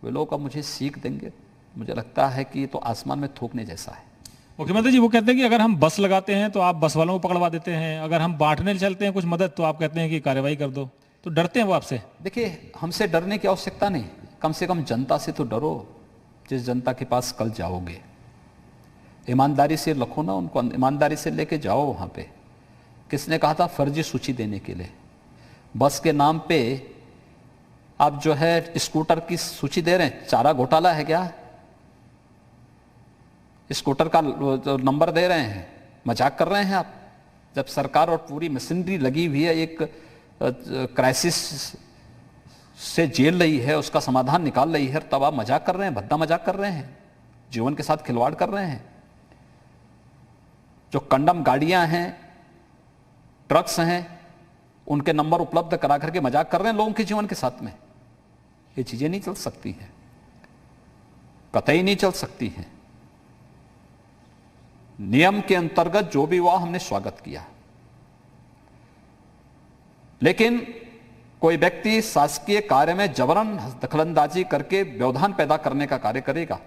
वे लोग अब मुझे सीख देंगे। मुझे लगता है कि ये तो आसमान में थूकने जैसा है। मुख्यमंत्री जी वो कहते हैं कि अगर हम बस लगाते हैं तो आप बस वालों को पकड़वा देते हैं, अगर हम बांटने चलते हैं कुछ मदद तो आप कहते हैं कि कार्रवाई कर दो, तो डरते हैं वो आपसे। देखिए, हमसे डरने की आवश्यकता नहीं, कम से कम जनता से तो डरो, जिस जनता के पास कल जाओगे। ईमानदारी से रखो ना उनको, ईमानदारी से लेके जाओ वहां पे। किसने कहा था फर्जी सूची देने के लिए? बस के नाम पे आप जो है स्कूटर की सूची दे रहे हैं, चारा घोटाला है क्या? स्कूटर का नंबर दे रहे हैं, मजाक कर रहे हैं आप? जब सरकार और पूरी मशीनरी लगी हुई है, एक क्राइसिस से झेल रही है, उसका समाधान निकाल रही है, तब आप मजाक कर रहे हैं, भद्दा मजाक कर रहे हैं, जीवन के साथ खिलवाड़ कर रहे हैं। जो कंडम गाड़ियां हैं, ट्रक्स हैं, उनके नंबर उपलब्ध करा करके मजाक कर रहे हैं लोगों के जीवन के साथ में। ये चीजें नहीं चल सकती हैं, कतई नहीं चल सकती हैं। नियम के अंतर्गत जो भी हुआ हमने स्वागत किया, लेकिन कोई व्यक्ति शासकीय कार्य में जबरन दखलंदाजी करके व्यवधान पैदा करने का कार्य करेगा,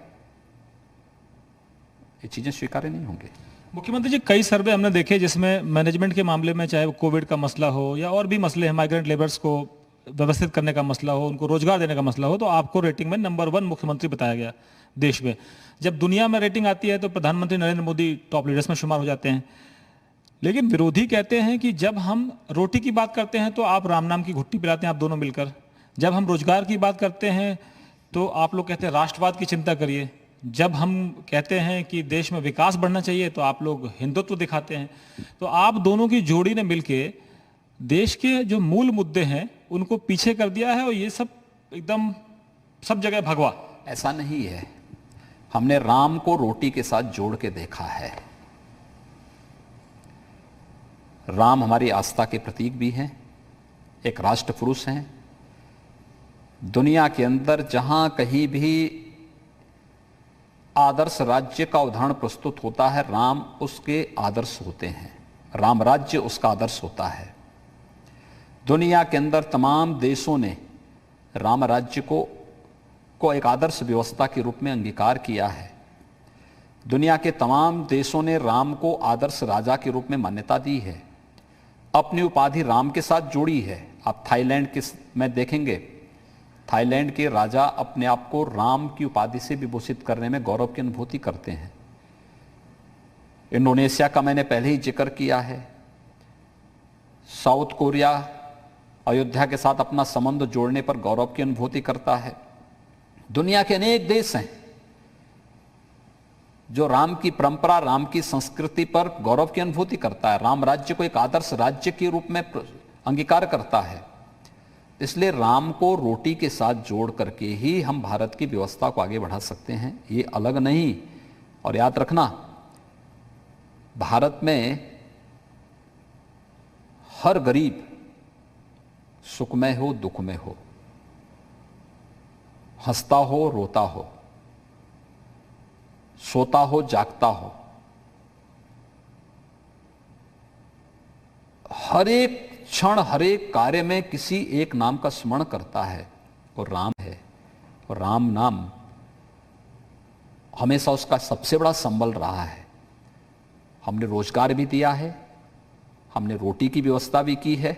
ये चीजें स्वीकार्य नहीं होंगी। मुख्यमंत्री जी, कई सर्वे हमने देखे जिसमें मैनेजमेंट के मामले में, चाहे वो कोविड का मसला हो या और भी मसले हैं, माइग्रेंट लेबर्स को व्यवस्थित करने का मसला हो, उनको रोजगार देने का मसला हो, तो आपको रेटिंग में नंबर 1 मुख्यमंत्री बताया गया देश में। जब दुनिया में रेटिंग आती है तो प्रधानमंत्री नरेंद्र मोदी टॉप लीडर्स में शुमार हो जाते हैं। लेकिन विरोधी कहते हैं कि जब हम रोटी की बात करते हैं तो आप राम नाम की घुट्टी पिलाते हैं, आप दोनों मिलकर। जब हम रोजगार की बात करते हैं तो आप लोग कहते हैं राष्ट्रवाद की चिंता करिए। जब हम कहते हैं कि देश में विकास बढ़ना चाहिए तो आप लोग हिंदुत्व दिखाते हैं। तो आप दोनों की जोड़ी ने मिलके देश के जो मूल मुद्दे हैं उनको पीछे कर दिया है, और ये सब एकदम सब जगह भगवा। ऐसा नहीं है, हमने राम को रोटी के साथ जोड़ के देखा है। राम हमारी आस्था के प्रतीक भी हैं, एक राष्ट्र पुरुष हैं। दुनिया के अंदर जहां कहीं भी आदर्श राज्य का उदाहरण प्रस्तुत होता है, राम उसके आदर्श होते हैं, राम राज्य उसका आदर्श होता है। दुनिया के अंदर तमाम देशों ने राम राज्य को एक आदर्श व्यवस्था के रूप में अंगीकार किया है। दुनिया के तमाम देशों ने राम को आदर्श राजा के रूप में मान्यता दी है, अपनी उपाधि राम के साथ जोड़ी है। आप थाईलैंड में देखेंगे थाईलैंड के राजा अपने आप को राम की उपाधि से विभूषित करने में गौरव की अनुभूति करते हैं। इंडोनेशिया का मैंने पहले ही जिक्र किया है। साउथ कोरिया अयोध्या के साथ अपना संबंध जोड़ने पर गौरव की अनुभूति करता है। दुनिया के अनेक देश हैं जो राम की परंपरा, राम की संस्कृति पर गौरव की अनुभूति करता है, राम राज्य को एक आदर्श राज्य के रूप में अंगीकार करता है। इसलिए राम को रोटी के साथ जोड़ करके ही हम भारत की व्यवस्था को आगे बढ़ा सकते हैं, ये अलग नहीं। और याद रखना, भारत में हर गरीब सुखमय हो दुखमय हो, हंसता हो रोता हो, सोता हो जागता हो, हर एक क्षण हर एक कार्य में किसी एक नाम का स्मरण करता है, और राम है। और राम नाम हमेशा उसका सबसे बड़ा संबल रहा है। हमने रोजगार भी दिया है, हमने रोटी की व्यवस्था भी की है,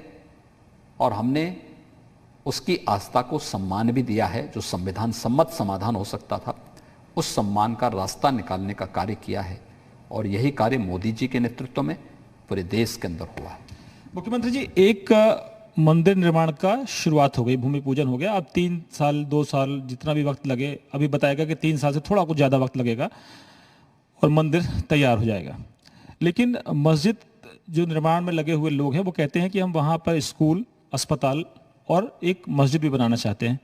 और हमने उसकी आस्था को सम्मान भी दिया है। जो संविधान सम्मत समाधान हो सकता था, उस सम्मान का रास्ता निकालने का कार्य किया है। और यही कार्य मोदी जी के नेतृत्व में पूरे देश के अंदर हुआ है। मुख्यमंत्री जी, एक मंदिर निर्माण का शुरुआत हो गई, भूमि पूजन हो गया। अब 3 साल 2 साल जितना भी वक्त लगे, अभी बताएगा कि 3 साल से थोड़ा कुछ ज़्यादा वक्त लगेगा और मंदिर तैयार हो जाएगा। लेकिन मस्जिद जो निर्माण में लगे हुए लोग हैं वो कहते हैं कि हम वहाँ पर स्कूल, अस्पताल और एक मस्जिद भी बनाना चाहते हैं।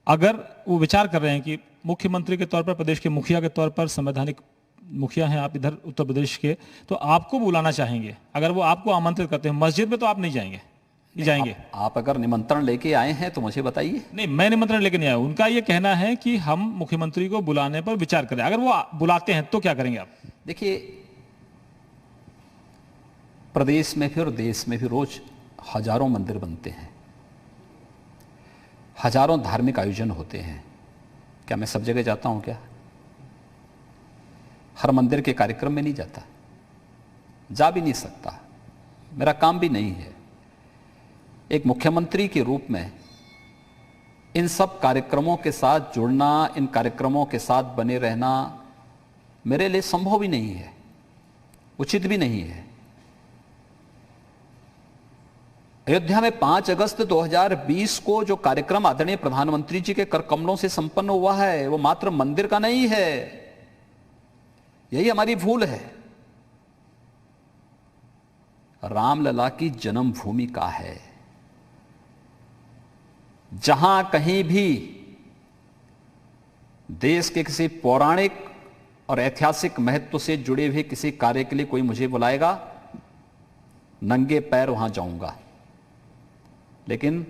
अगर वो विचार कर रहे हैं कि मुख्यमंत्री के तौर पर, प्रदेश के मुखिया के तौर पर, संवैधानिक मुखिया हैं आप इधर उत्तर प्रदेश के, तो आपको बुलाना चाहेंगे। अगर वो आपको आमंत्रित करते हैं मस्जिद में, तो आप नहीं जाएंगे? जाएंगे? आप अगर निमंत्रण लेके आए हैं तो मुझे बताइए। नहीं, मैं निमंत्रण लेके नहीं आया। उनका ये कहना है कि हम मुख्यमंत्री को बुलाने पर विचार करें। अगर वो बुलाते हैं तो क्या करेंगे आप? देखिए, प्रदेश में भी और देश में भी रोज हजारों मंदिर बनते हैं, हजारों धार्मिक आयोजन होते हैं। क्या मैं सब जगह जाता हूं? क्या हर मंदिर के कार्यक्रम में नहीं जाता, जा भी नहीं सकता, मेरा काम भी नहीं है। एक मुख्यमंत्री के रूप में इन सब कार्यक्रमों के साथ जुड़ना, इन कार्यक्रमों के साथ बने रहना मेरे लिए संभव भी नहीं है, उचित भी नहीं है। अयोध्या में 5 अगस्त 2020 को जो कार्यक्रम आदरणीय प्रधानमंत्री जी के कर कमलों से संपन्न हुआ है, वो मात्र मंदिर का नहीं है। यही हमारी भूल है। रामलला की जन्मभूमि का है। जहां कहीं भी देश के किसी पौराणिक और ऐतिहासिक महत्व से जुड़े हुए किसी कार्य के लिए कोई मुझे बुलाएगा, नंगे पैर वहां जाऊंगा। लेकिन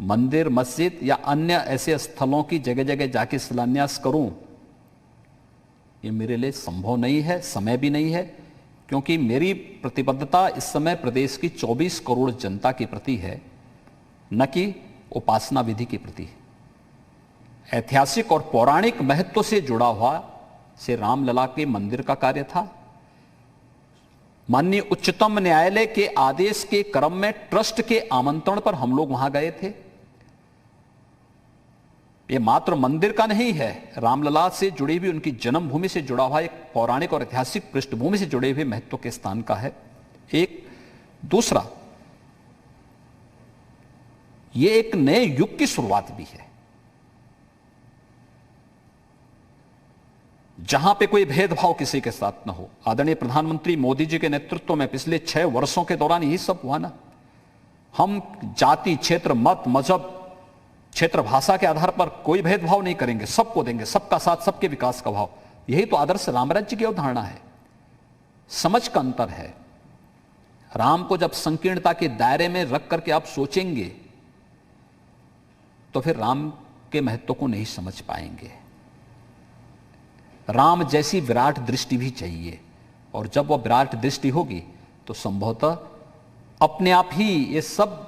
मंदिर, मस्जिद या अन्य ऐसे स्थलों की जगह जगह जाके शिलान्यास करूं, ये मेरे लिए संभव नहीं है, समय भी नहीं है। क्योंकि मेरी प्रतिबद्धता इस समय प्रदेश की 24 करोड़ जनता के प्रति है, न कि उपासना विधि के प्रति। ऐतिहासिक और पौराणिक महत्व से जुड़ा हुआ श्री रामलला के मंदिर का कार्य था। माननीय उच्चतम न्यायालय के आदेश के क्रम में ट्रस्ट के आमंत्रण पर हम लोग वहां गए थे। यह मात्र मंदिर का नहीं है, रामलला से जुड़ी हुई, उनकी जन्मभूमि से जुड़ा हुआ एक पौराणिक और ऐतिहासिक पृष्ठभूमि से जुड़े हुए महत्व के स्थान का है। एक दूसरा, यह एक नए युग की शुरुआत भी है, जहां पे कोई भेदभाव किसी के साथ ना हो। आदरणीय प्रधानमंत्री मोदी जी के नेतृत्व में पिछले 6 वर्षों के दौरान यही सब हुआ ना। हम जाति, क्षेत्र, मत, मजहब, क्षेत्र, भाषा के आधार पर कोई भेदभाव नहीं करेंगे, सबको देंगे, सबका साथ, सबके विकास का भाव। यही तो आदर्श राम राज्य की अवधारणा है। समझ का अंतर है। राम को जब संकीर्णता के दायरे में रख करके आप सोचेंगे तो फिर राम के महत्व को नहीं समझ पाएंगे। राम जैसी विराट दृष्टि भी चाहिए, और जब वह विराट दृष्टि होगी तो संभवतः अपने आप ही ये सब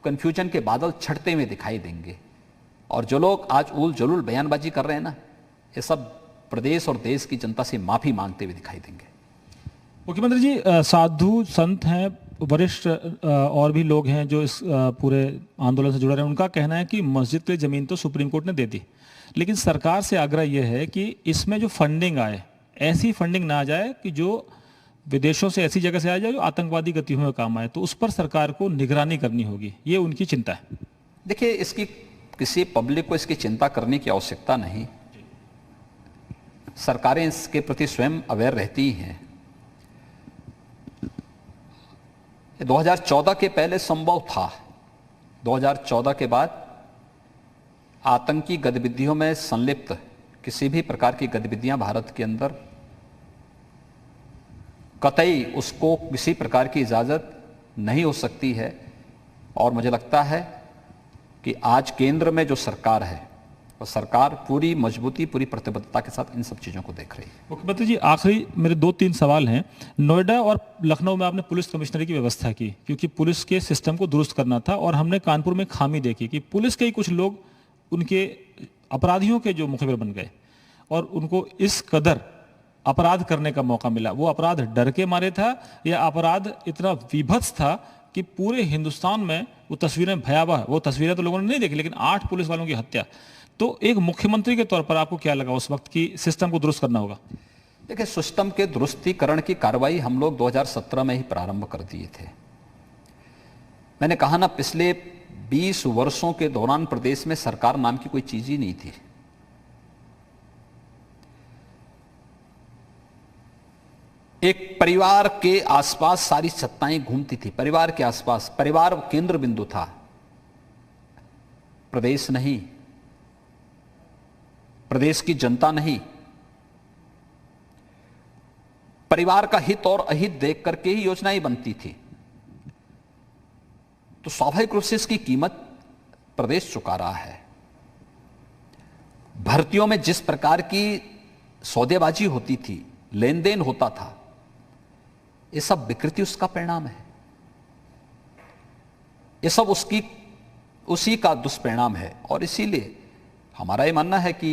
कंफ्यूजन के बादल छटते हुए दिखाई देंगे। और जो लोग आज उल जलूल बयानबाजी कर रहे हैं ना, ये सब प्रदेश और देश की जनता से माफी मांगते हुए दिखाई देंगे। मुख्यमंत्री जी, साधु संत हैं, वरिष्ठ और भी लोग हैं जो इस पूरे आंदोलन से जुड़े रहे हैं, उनका कहना है कि मस्जिद के लिए ज़मीन तो सुप्रीम कोर्ट ने दे दी, लेकिन सरकार से आग्रह यह है कि इसमें जो फंडिंग आए, ऐसी फंडिंग ना आ जाए कि जो विदेशों से ऐसी जगह से आ जाए जो आतंकवादी गतिविधियों में काम आए, तो उस पर सरकार को निगरानी करनी होगी, ये उनकी चिंता है। देखिए, इसकी किसी पब्लिक को इसकी चिंता करने की आवश्यकता नहीं। सरकारें इसके प्रति स्वयं अवेयर रहती हैं। 2014 के पहले संभव था, 2014 के बाद आतंकी गतिविधियों में संलिप्त किसी भी प्रकार की गतिविधियां भारत के अंदर कतई उसको किसी प्रकार की इजाजत नहीं हो सकती है। और मुझे लगता है कि आज केंद्र में जो सरकार है, और सरकार पूरी मजबूती, पूरी प्रतिबद्धता के साथ इन सब चीजों को देख रही है। मुख्यमंत्री जी, आखिरी मेरे 2-3 सवाल हैं। नोएडा और लखनऊ में आपने पुलिस कमिश्नरी की व्यवस्था की क्योंकि पुलिस के सिस्टम को दुरुस्त करना था, और हमने कानपुर में खामी देखी कि पुलिस के ही कुछ लोग उनके अपराधियों के जो मुखबिर बन गए और उनको इस कदर अपराध करने का मौका मिला। वो अपराध डर के मारे था या अपराध इतना विभत्स था कि पूरे हिंदुस्तान में वो तस्वीरें भयावह, वो तस्वीरें तो लोगों ने नहीं देखी, लेकिन 8 पुलिस वालों की हत्या। तो एक मुख्यमंत्री के तौर पर आपको क्या लगा उस वक्त कि सिस्टम को दुरुस्त करना होगा? देखिए, सिस्टम के दुरुस्तीकरण की कार्रवाई हम लोग 2017 में ही प्रारंभ कर दिए थे। मैंने कहा ना, पिछले 20 वर्षों के दौरान प्रदेश में सरकार नाम की कोई चीज ही नहीं थी। एक परिवार के आसपास सारी सत्ताएं घूमती थी, परिवार के आसपास, परिवार केंद्र बिंदु था, प्रदेश नहीं, प्रदेश की जनता नहीं। परिवार का हित और अहित देख करके ही योजनाएं बनती थी। तो स्वाभाविक रूप से इसकी कीमत प्रदेश चुका रहा है। भर्तियों में जिस प्रकार की सौदेबाजी होती थी, लेन देन होता था, ये सब विकृति उसका परिणाम है। ये सब उसी का दुष्परिणाम है। और इसीलिए हमारा ये मानना है कि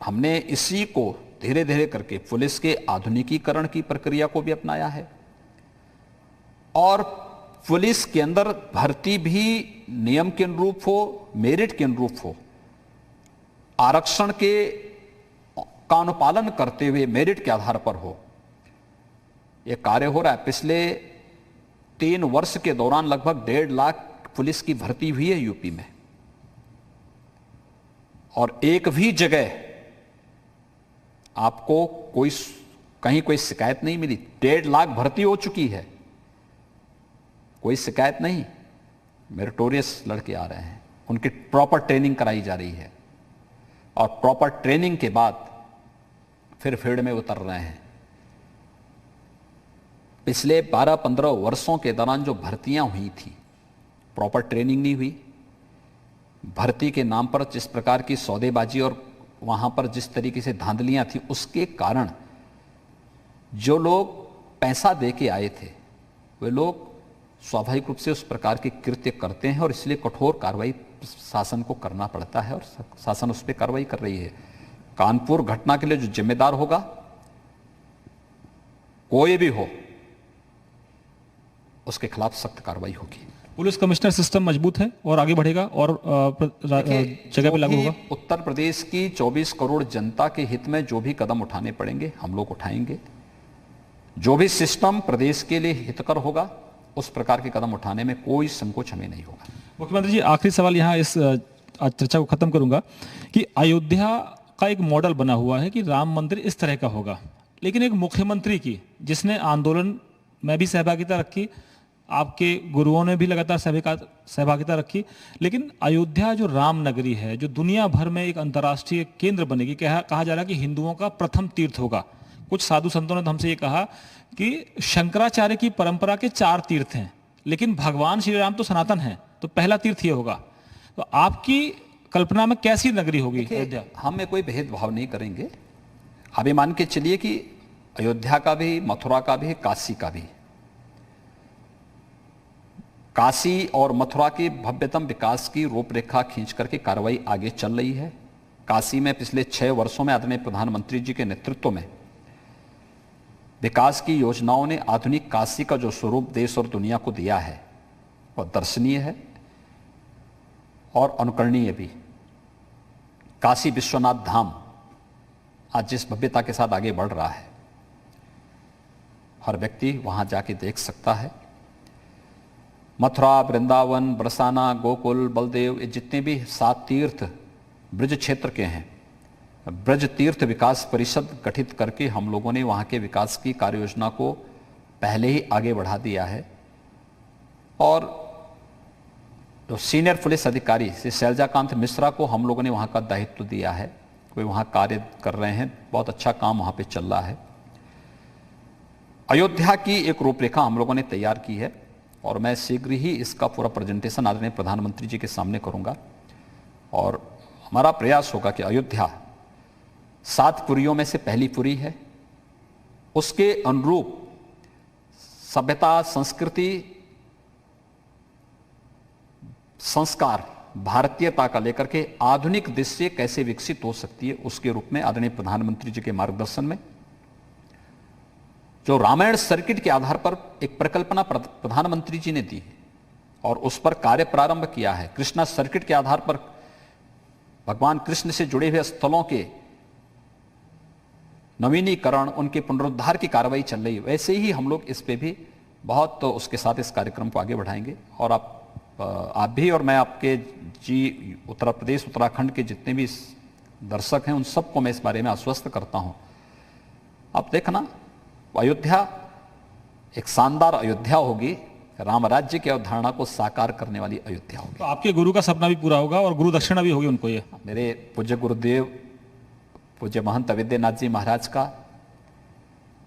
हमने इसी को धीरे धीरे करके पुलिस के आधुनिकीकरण की प्रक्रिया को भी अपनाया है, और पुलिस के अंदर भर्ती भी नियम के अनुरूप हो, मेरिट के अनुरूप हो, आरक्षण का अनुपालन करते हुए मेरिट के आधार पर हो। यह कार्य हो रहा है। पिछले 3 वर्ष के दौरान लगभग 1.5 लाख पुलिस की भर्ती हुई है यूपी में, और एक भी जगह आपको कहीं कोई शिकायत नहीं मिली। 1.5 लाख भर्ती हो चुकी है, कोई शिकायत नहीं। मेरिटोरियस लड़के आ रहे हैं, उनकी प्रॉपर ट्रेनिंग कराई जा रही है, और प्रॉपर ट्रेनिंग के बाद फिर फील्ड में उतर रहे हैं। पिछले 12-15 वर्षों के दौरान जो भर्तियां हुई थी, प्रॉपर ट्रेनिंग नहीं हुई। भर्ती के नाम पर जिस प्रकार की सौदेबाजी और वहां पर जिस तरीके से धांधलियां थी, उसके कारण जो लोग पैसा दे के आए थे, वे लोग स्वाभाविक रूप से उस प्रकार के कृत्य करते हैं, और इसलिए कठोर कार्रवाई शासन को करना पड़ता है, और शासन उस पर कार्रवाई कर रही है। कानपुर घटना के लिए जो जिम्मेदार होगा, कोई भी हो, उसके खिलाफ सख्त कार्रवाई होगी। पुलिस कमिश्नर सिस्टम मजबूत है और आगे बढ़ेगा और जगह पे लागू होगा। उत्तर प्रदेश की 24 करोड़ जनता के हित में जो भी कदम उठाने पड़ेंगे, हम लोग उठाएंगे। जो भी सिस्टम प्रदेश के लिए हितकर होगा, उस प्रकार के कदम उठाने में कोई संकोच हमें नहीं होगा। मुख्यमंत्री जी, आखिरी सवाल यहाँ इस चर्चा को खत्म करूंगा कि अयोध्या का एक मॉडल बना हुआ है कि राम मंदिर इस तरह का होगा, लेकिन एक मुख्यमंत्री की जिसने आंदोलन में भी सहभागिता रखी, आपके गुरुओं ने भी लगातार सहभागिता रखी, लेकिन अयोध्या जो राम नगरी है, जो दुनिया भर में एक अंतर्राष्ट्रीय केंद्र बनेगी, कहा जा रहा है कि हिंदुओं का प्रथम तीर्थ होगा। कुछ साधु संतों ने तो हमसे ये कहा कि शंकराचार्य की परंपरा के 4 तीर्थ हैं, लेकिन भगवान श्री राम तो सनातन हैं, तो पहला तीर्थ ये होगा। तो आपकी कल्पना में कैसी नगरी होगी अयोध्या? हम में कोई भेदभाव नहीं करेंगे। अभी मान के चलिए कि अयोध्या का भी, मथुरा का भी, काशी का भी। काशी और मथुरा की भव्यतम विकास की रूपरेखा खींच करके कार्रवाई आगे चल रही है। काशी में पिछले 6 वर्षों में आदरणीय प्रधानमंत्री जी के नेतृत्व में विकास की योजनाओं ने आधुनिक काशी का जो स्वरूप देश और दुनिया को दिया है वह दर्शनीय है और अनुकरणीय भी। काशी विश्वनाथ धाम आज जिस भव्यता के साथ आगे बढ़ रहा है, हर व्यक्ति वहां जाके देख सकता है। मथुरा, वृंदावन, बरसाना, गोकुल, बलदेव, ये जितने भी 7 तीर्थ ब्रज क्षेत्र के हैं, ब्रज तीर्थ विकास परिषद गठित करके हम लोगों ने वहां के विकास की कार्य योजना को पहले ही आगे बढ़ा दिया है। और जो सीनियर पुलिस अधिकारी श्री शैलजाकांत मिश्रा को हम लोगों ने वहां का दायित्व दिया है, वे वहां कार्य कर रहे हैं, बहुत अच्छा काम वहां पे चल रहा है। अयोध्या की एक रूपरेखा हम लोगों ने तैयार की है और मैं शीघ्र ही इसका पूरा प्रेजेंटेशन आदरणीय प्रधानमंत्री जी के सामने करूंगा। और हमारा प्रयास होगा कि अयोध्या 7 पुरियों में से पहली पुरी है, उसके अनुरूप सभ्यता, संस्कृति, संस्कार, भारतीयता का लेकर के आधुनिक दृश्य कैसे विकसित हो सकती है, उसके रूप में आदरणीय प्रधानमंत्री जी के मार्गदर्शन में जो रामायण सर्किट के आधार पर एक परिकल्पना प्रधानमंत्री जी ने दी है और उस पर कार्य प्रारंभ किया है। कृष्णा सर्किट के आधार पर भगवान कृष्ण से जुड़े हुए स्थलों के नवीनीकरण, उनके पुनरुद्धार की कार्रवाई चल रही है। वैसे ही हम लोग इस पे भी बहुत तो उसके साथ इस कार्यक्रम को आगे बढ़ाएंगे। और आप भी और मैं आपके जी उत्तर प्रदेश, उत्तराखंड के जितने भी दर्शक हैं उन सबको मैं इस बारे में आश्वस्त करता हूं। आप देखना, अयोध्या एक शानदार अयोध्या होगी, राम राज्य की अवधारणा को साकार करने वाली अयोध्या होगी। तो आपके गुरु का सपना भी पूरा होगा और गुरु दक्षिणा भी होगी उनको। ये मेरे पूज्य गुरुदेव पूज्य महंत अविद्यनाथ जी महाराज का,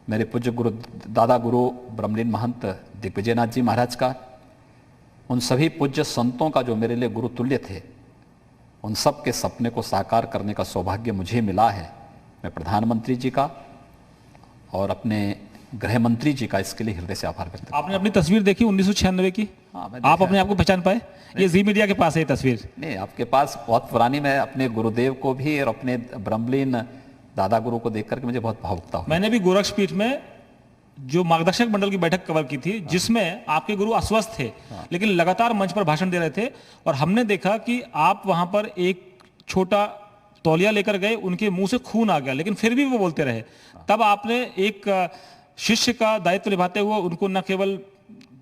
मेरे पूज्य गुरु दादा गुरु ब्रह्मलीन महंत दिग्विजयनाथ जी महाराज का, उन सभी पूज्य संतों का जो मेरे लिए गुरु तुल्य थे, उन सब के सपने को साकार करने का सौभाग्य मुझे मिला है। मैं प्रधानमंत्री जी का और अपने गृह मंत्री जी का इसके लिए हृदय से आभार व्यक्त करता हूं। आपने अपनी तस्वीर देखी 1996 की? आप अपने आप को पहचान पाए? ये जी मीडिया के पास है ये तस्वीर? नहीं, आपके पास बहुत पुरानी। मैं अपने गुरुदेव को भी और अपने ब्रह्मलीन दादा गुरु को देख करके मुझे बहुत भावुकता हुई। मैंने भी गोरक्षपीठ में जो मार्गदर्शक मंडल की बैठक कवर की थी, जिसमें आपके गुरु अस्वस्थ थे लेकिन लगातार मंच पर भाषण दे रहे थे, और हमने देखा कि आप वहां पर एक छोटा तौलिया लेकर गए, उनके मुंह से खून आ गया लेकिन फिर भी वो बोलते रहे। तब आपने एक शिष्य का दायित्व निभाते हुए उनको न केवल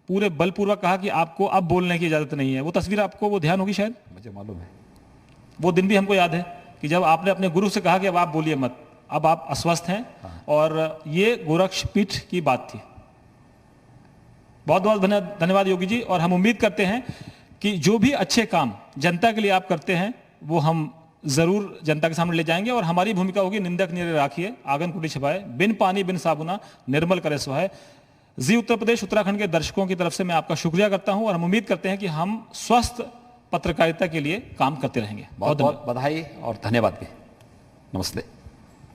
पूरे बलपूर्वक कहा कि आपको अब बोलने की इजाजत नहीं है। वो तस्वीर आपको वो ध्यान होगी शायद? मुझे मालूम है। वो दिन भी हमको याद है कि जब आपने अपने गुरु से कहा कि अब आप बोलिए मत, अब आप अस्वस्थ हैं। और ये गोरक्षपीठ की बात थी। बहुत बहुत धन्यवाद योगी जी। और हम उम्मीद करते हैं कि जो भी अच्छे काम जनता के लिए आप करते हैं वो हम जरूर जनता के सामने ले जाएंगे। और हमारी भूमिका होगी निंदक निरे राखिए, आंगन कुटी छिपाए, बिन पानी बिन साबुना निर्मल करे सुहाए। जी उत्तर प्रदेश उत्तराखंड के दर्शकों की तरफ से मैं आपका शुक्रिया करता हूं और हम उम्मीद करते हैं कि हम स्वस्थ पत्रकारिता के लिए काम करते रहेंगे। बहुत बहुत बधाई और धन्यवाद भी। नमस्ते।